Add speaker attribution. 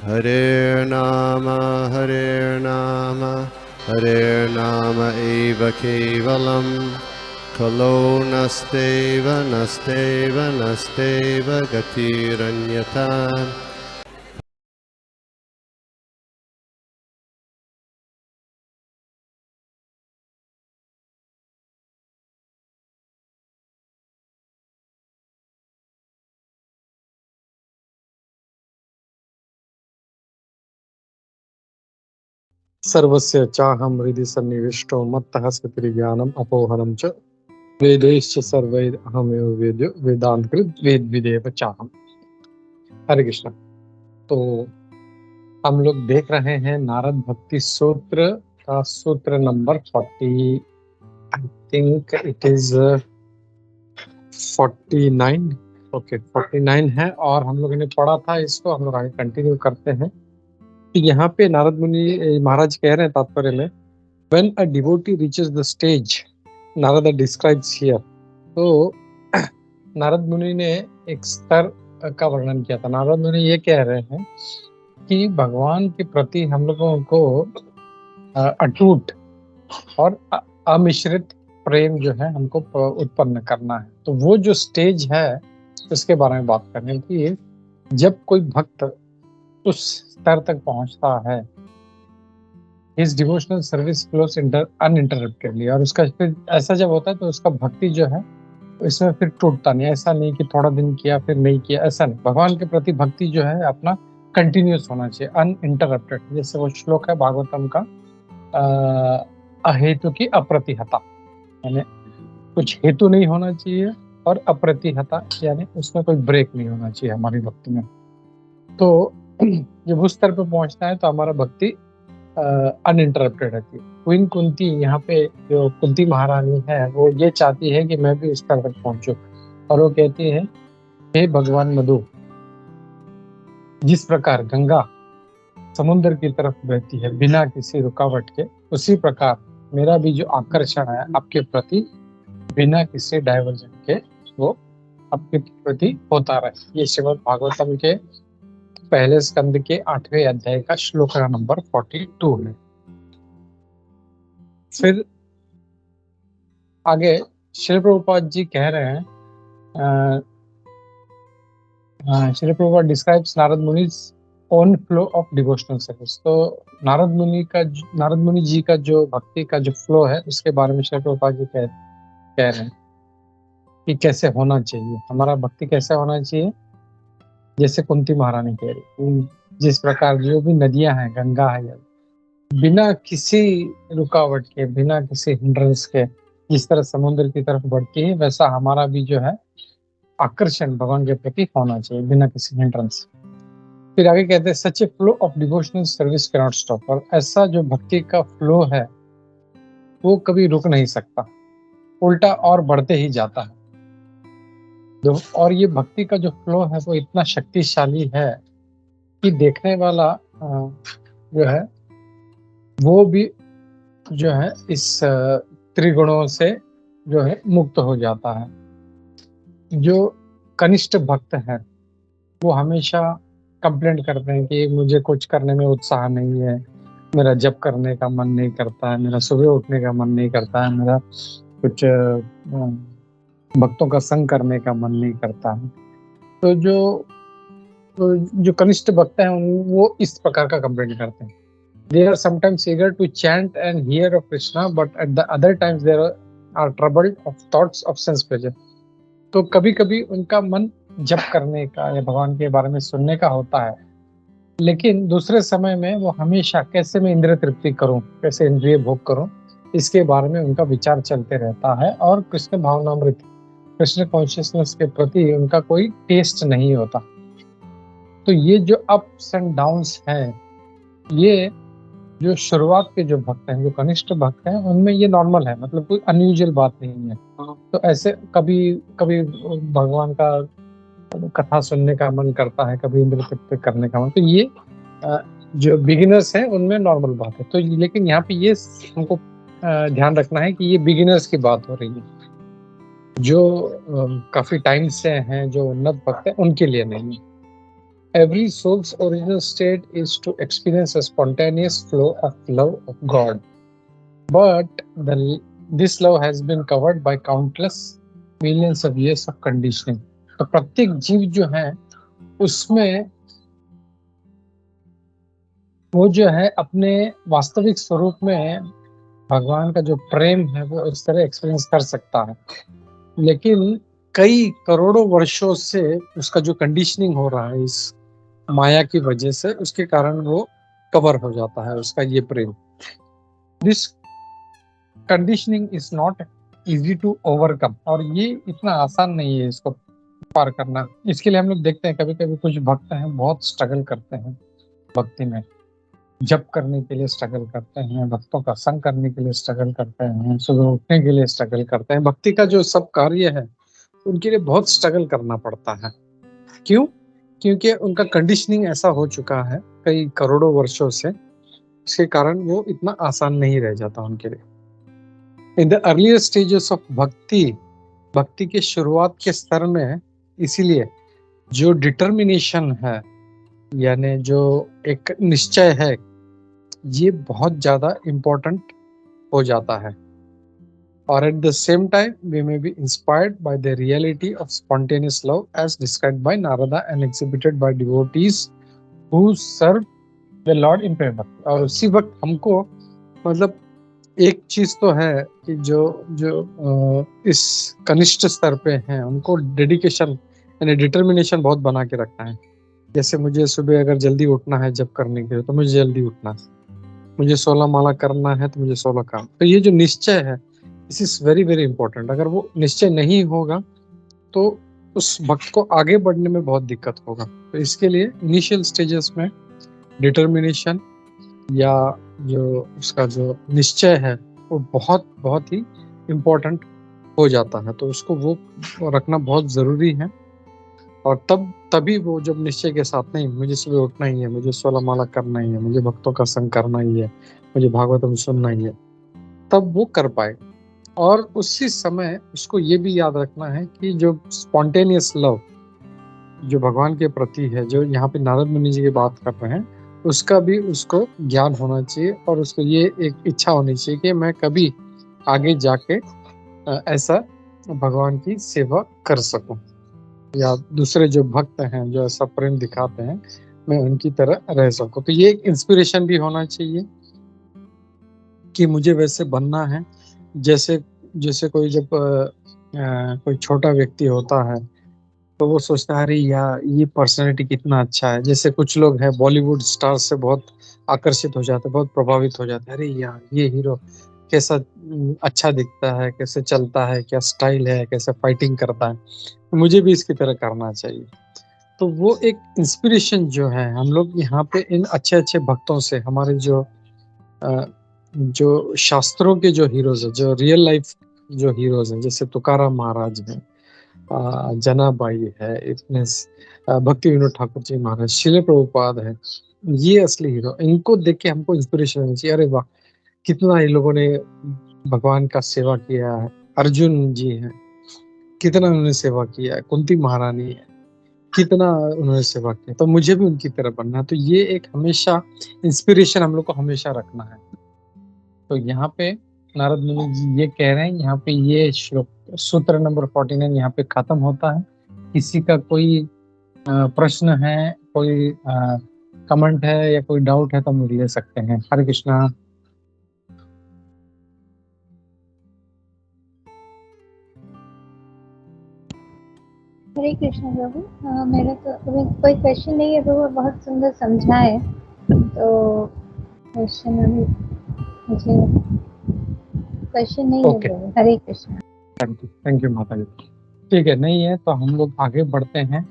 Speaker 1: Hare Nama Hare Nama eva kevalam Kalo nasteva nasteva nasteva gatiranyata.
Speaker 2: सर्वस्य चाहं हृदि सन्निविष्टो मत्तः स्मृतिर्ज्ञानम् अपोहनं च वेदैश्च सर्वैः अहमेव वेद्यो वेदान्तकृत वेदविदेव चाहम। हरे कृष्ण। तो हम लोग देख रहे हैं नारद भक्ति सूत्र का सूत्र number 40, I think it is 49। Okay 49 है और हम लोगों ने पढ़ा था इसको, हम लोग आगे कंटिन्यू करते हैं। तो यहाँ पे नारद मुनि महाराज कह रहे हैं तात्पर्य में, when a devotee reaches the stage Narada describes here, तो नारद मुनि ने एक स्तर का वर्णन किया था। नारद मुनि ये कह रहे हैं कि भगवान के प्रति हम लोगों को अटूट और अमिश्रित प्रेम जो है हमको उत्पन्न करना है। तो वो जो स्टेज है उसके बारे में बात करने की, जब कोई भक्त उस स्तर तक पहुंचता है, His devotional service flows uninterruptedly, और उसका फिर ऐसा जब होता है तो उसका भक्ति जो है इसमें फिर टूटता नहीं। ऐसा नहीं कि थोड़ा दिन किया फिर नहीं किया, ऐसा नहीं। भगवान के प्रति भक्ति जो है अपना कंटिन्यूस होना चाहिए, अनइंटरप्टेड। जैसे वो श्लोक है भागवतम का, अहेतु की अप्रतिहता, यानी कुछ हेतु नहीं होना चाहिए, और अप्रतिहता यानी उसमें कोई ब्रेक नहीं होना चाहिए हमारी भक्ति में। तो जब उस स्तर पे पहुंचना है तो हमारा भक्ति अनइंटरप्टेड रहती है। क्वीन कुंती, यहाँ पे जो कुंती महारानी है, वो ये चाहती है कि मैं भी उस स्तर तक पहुंचूं, और वो कहती है, हे भगवान मधु, जिस प्रकार गंगा समुद्र की तरफ बहती है बिना किसी रुकावट के, उसी प्रकार मेरा भी जो आकर्षण है आपके प्रति बिना किसी डाइवर्जन के वो आपके प्रति होता रहे। ये श्रीमद् भागवतम के पहले स्कंद के 8वें अध्याय का श्लोक नंबर 42 है। फिर आगे श्री प्रभुपाद जी कह रहे हैं, श्री प्रभुपाद डिस्क्राइब्स नारद मुनि's own flow of devotional service। तो नारद मुनि जी का जो भक्ति का जो फ्लो है उसके बारे में श्री प्रभुपाद जी कह रहे हैं कि कैसे होना चाहिए, हमारा भक्ति कैसे होना चाहिए। जैसे कुंती महारानी कह रही, जिस प्रकार जो भी नदियां हैं, गंगा है, बिना किसी रुकावट के, बिना किसी हिंड्रेंस के जिस तरह समुद्र की तरफ बढ़ती है, वैसा हमारा भी जो है आकर्षण भगवान के प्रति होना चाहिए बिना किसी हिंड्रेंस। फिर आगे कहते हैं, such a flow of devotional service can not stop. और ऐसा जो भक्ति का फ्लो है वो कभी रुक नहीं सकता, उल्टा और बढ़ते ही जाता है। और ये भक्ति का जो फ्लो है वो इतना शक्तिशाली है कि देखने वाला जो है वो भी जो है इस त्रिगुणों से जो है मुक्त हो जाता है। जो कनिष्ठ भक्त है वो हमेशा कंप्लेंट करते हैं कि मुझे कुछ करने में उत्साह नहीं है, मेरा जप करने का मन नहीं करता है, मेरा सुबह उठने का मन नहीं करता है, मेरा कुछ भक्तों का संग करने का मन नहीं करता है। तो जो कनिष्ठ भक्त हैं वो इस प्रकार का कंप्लेंट करते हैं। They are sometimes eager to chant and hear of Krishna, but at the other times they are troubled of thoughts of sense pleasure। तो कभी कभी उनका मन जप करने का या भगवान के बारे में सुनने का होता है, लेकिन दूसरे समय में वो हमेशा कैसे मैं इंद्रिय तृप्ति करूं, कैसे इंद्रिय भोग करूं, इसके बारे में उनका विचार चलते रहता है। और कृष्ण भावनामृत, कृष्ण कॉन्शियसनेस के प्रति उनका कोई टेस्ट नहीं होता। तो ये जो अप्स एंड डाउन्स हैं, ये जो शुरुआत के जो भक्त हैं, जो कनिष्ठ भक्त हैं, उनमें ये नॉर्मल है, मतलब कोई अनयूजुअल बात नहीं है। तो ऐसे कभी कभी भगवान का कथा सुनने का मन करता है, कभी इंद्र तृप्ति करने का मन, तो ये जो बिगिनर्स हैं उनमें नॉर्मल बात है। तो लेकिन यहाँ पे ये हमको ध्यान रखना है कि ये बिगिनर्स की बात हो रही है, जो काफी टाइम से हैं, जो उन्नत भक्त हैं, उनके लिए नहीं है। Every soul's original state is to experience a spontaneous flow of love of God. But this love has been covered by countless millions of years of conditioning. तो प्रत्येक जीव जो है उसमें वो जो है अपने वास्तविक स्वरूप में भगवान का जो प्रेम है वो इस तरह एक्सपीरियंस कर सकता है, लेकिन कई करोड़ों वर्षों से उसका जो कंडीशनिंग हो रहा है इस माया की वजह से, उसके कारण वो कवर हो जाता है उसका ये प्रेम. This conditioning is not easy to overcome, और ये इतना आसान नहीं है इसको पार करना. इसके लिए हम लोग देखते हैं कभी कभी कुछ भक्त हैं बहुत स्ट्रगल करते हैं भक्ति में, जप करने के लिए स्ट्रगल करते हैं, भक्तों का संग करने के लिए स्ट्रगल करते हैं, सुबह उठने के लिए स्ट्रगल करते हैं. भक्ति का जो सब कार्य है उनके लिए बहुत स्ट्रगल करना पड़ता है. क्यों? क्योंकि उनका कंडीशनिंग ऐसा हो चुका है कई करोड़ों वर्षों से, इसके कारण वो इतना आसान नहीं रह जाता उनके लिए. In the earlier stages of भक्ति के शुरुआत के स्तर में इसीलिए जो डिटर्मिनेशन है, यानी जो एक निश्चय है, ये बहुत ज्यादा इम्पोर्टेंट हो जाता है. और at the same time we may be inspired by the reality of spontaneous love as described by Narada and exhibited by devotees who serve the Lord in prayer. और उसी वक्त हमको मतलब एक चीज तो है कि जो इस कनिष्ठ स्तर पे हैं उनको डेडिकेशन यानी डिटर्मिनेशन बहुत बना के रखना है. जैसे मुझे सुबह अगर जल्दी उठना है जब करने के लिए तो मुझे जल्दी उठना है, मुझे 16 माला करना है तो मुझे 16 काम. तो ये जो निश्चय है this is very very important. अगर वो निश्चय नहीं होगा तो उस भक्त को आगे बढ़ने में बहुत दिक्कत होगा. तो इसके लिए इनिशियल स्टेजेस में डिटर्मिनेशन या जो उसका जो निश्चय है वो बहुत बहुत ही इम्पोर्टेंट हो जाता है. तो उसको वो रखना बहुत ज़रूरी है. और तभी वो जब निश्चय के साथ नहीं मुझे सुबह उठना ही है, मुझे 16 माला करना ही है, मुझे भक्तों का संग करना ही है, मुझे भागवतम सुनना ही है, तब वो कर पाए. और उसी समय उसको ये भी याद रखना है कि जो स्पॉन्टेनियस लव जो भगवान के प्रति है, जो यहाँ पे नारद मुनि जी की बात कर रहे हैं, उसका भी उसको ज्ञान होना चाहिए और उसको ये एक इच्छा होनी चाहिए कि मैं कभी आगे जाके ऐसा भगवान की सेवा कर सकूं, या दूसरे जो भक्त हैं जो ऐसा प्रेम दिखाते हैं मैं उनकी तरह रह सकूं. तो ये एक इंस्पिरेशन भी होना चाहिए कि मुझे वैसे बनना है. जैसे कोई जब कोई छोटा व्यक्ति होता है तो वो सोचता है अरे यार ये पर्सनैलिटी कितना अच्छा है. जैसे कुछ लोग हैं बॉलीवुड स्टार से बहुत आकर्षित हो जाते हैं, बहुत प्रभावित हो जाते हैं, अरे यार ये हीरो कैसा अच्छा दिखता है, कैसे चलता है, क्या स्टाइल है, कैसे फाइटिंग करता है, मुझे भी इसकी तरह करना चाहिए. तो वो एक इंस्पिरेशन जो है हम लोग यहाँ पे इन अच्छे अच्छे भक्तों से, हमारे जो शास्त्रों के जो हीरोज है, जो रियल लाइफ जो हीरोज हैं, जैसे तुकाराम महाराज हैं, जनाबाई है, इतने भक्ति विनोद ठाकुर जी महाराज, श्रील प्रभुपाद है, ये असली हीरो. इनको देख के हमको इंस्पिरेशन होनी चाहिए. अरे वाह कितना इन लोगों ने भगवान का सेवा किया है. अर्जुन जी हैं, कितना उन्होंने सेवा किया है. कुंती महारानी है, कितना उन्होंने सेवा किया. तो मुझे भी उनकी तरह बनना है. तो ये एक हमेशा इंस्पिरेशन हम लोग को हमेशा रखना है. तो यहाँ पे नारद मुनि जी ये कह रहे हैं, यहाँ पे ये श्लोक सूत्र नंबर 49 यहाँ पे खत्म होता है. किसी का कोई प्रश्न है, कोई कमेंट है या कोई डाउट है तो हम ले सकते हैं. हरे कृष्णा.
Speaker 3: हरे कृष्ण प्रभु. मेरा तो अभी कोई क्वेश्चन नहीं है प्रभु, बहुत सुंदर समझा है. तो क्वेश्चन अभी मुझे क्वेश्चन नहीं है प्रभु. हरे कृष्ण.
Speaker 2: थैंक यू माता जी. ठीक है, नहीं है तो हम लोग आगे बढ़ते हैं.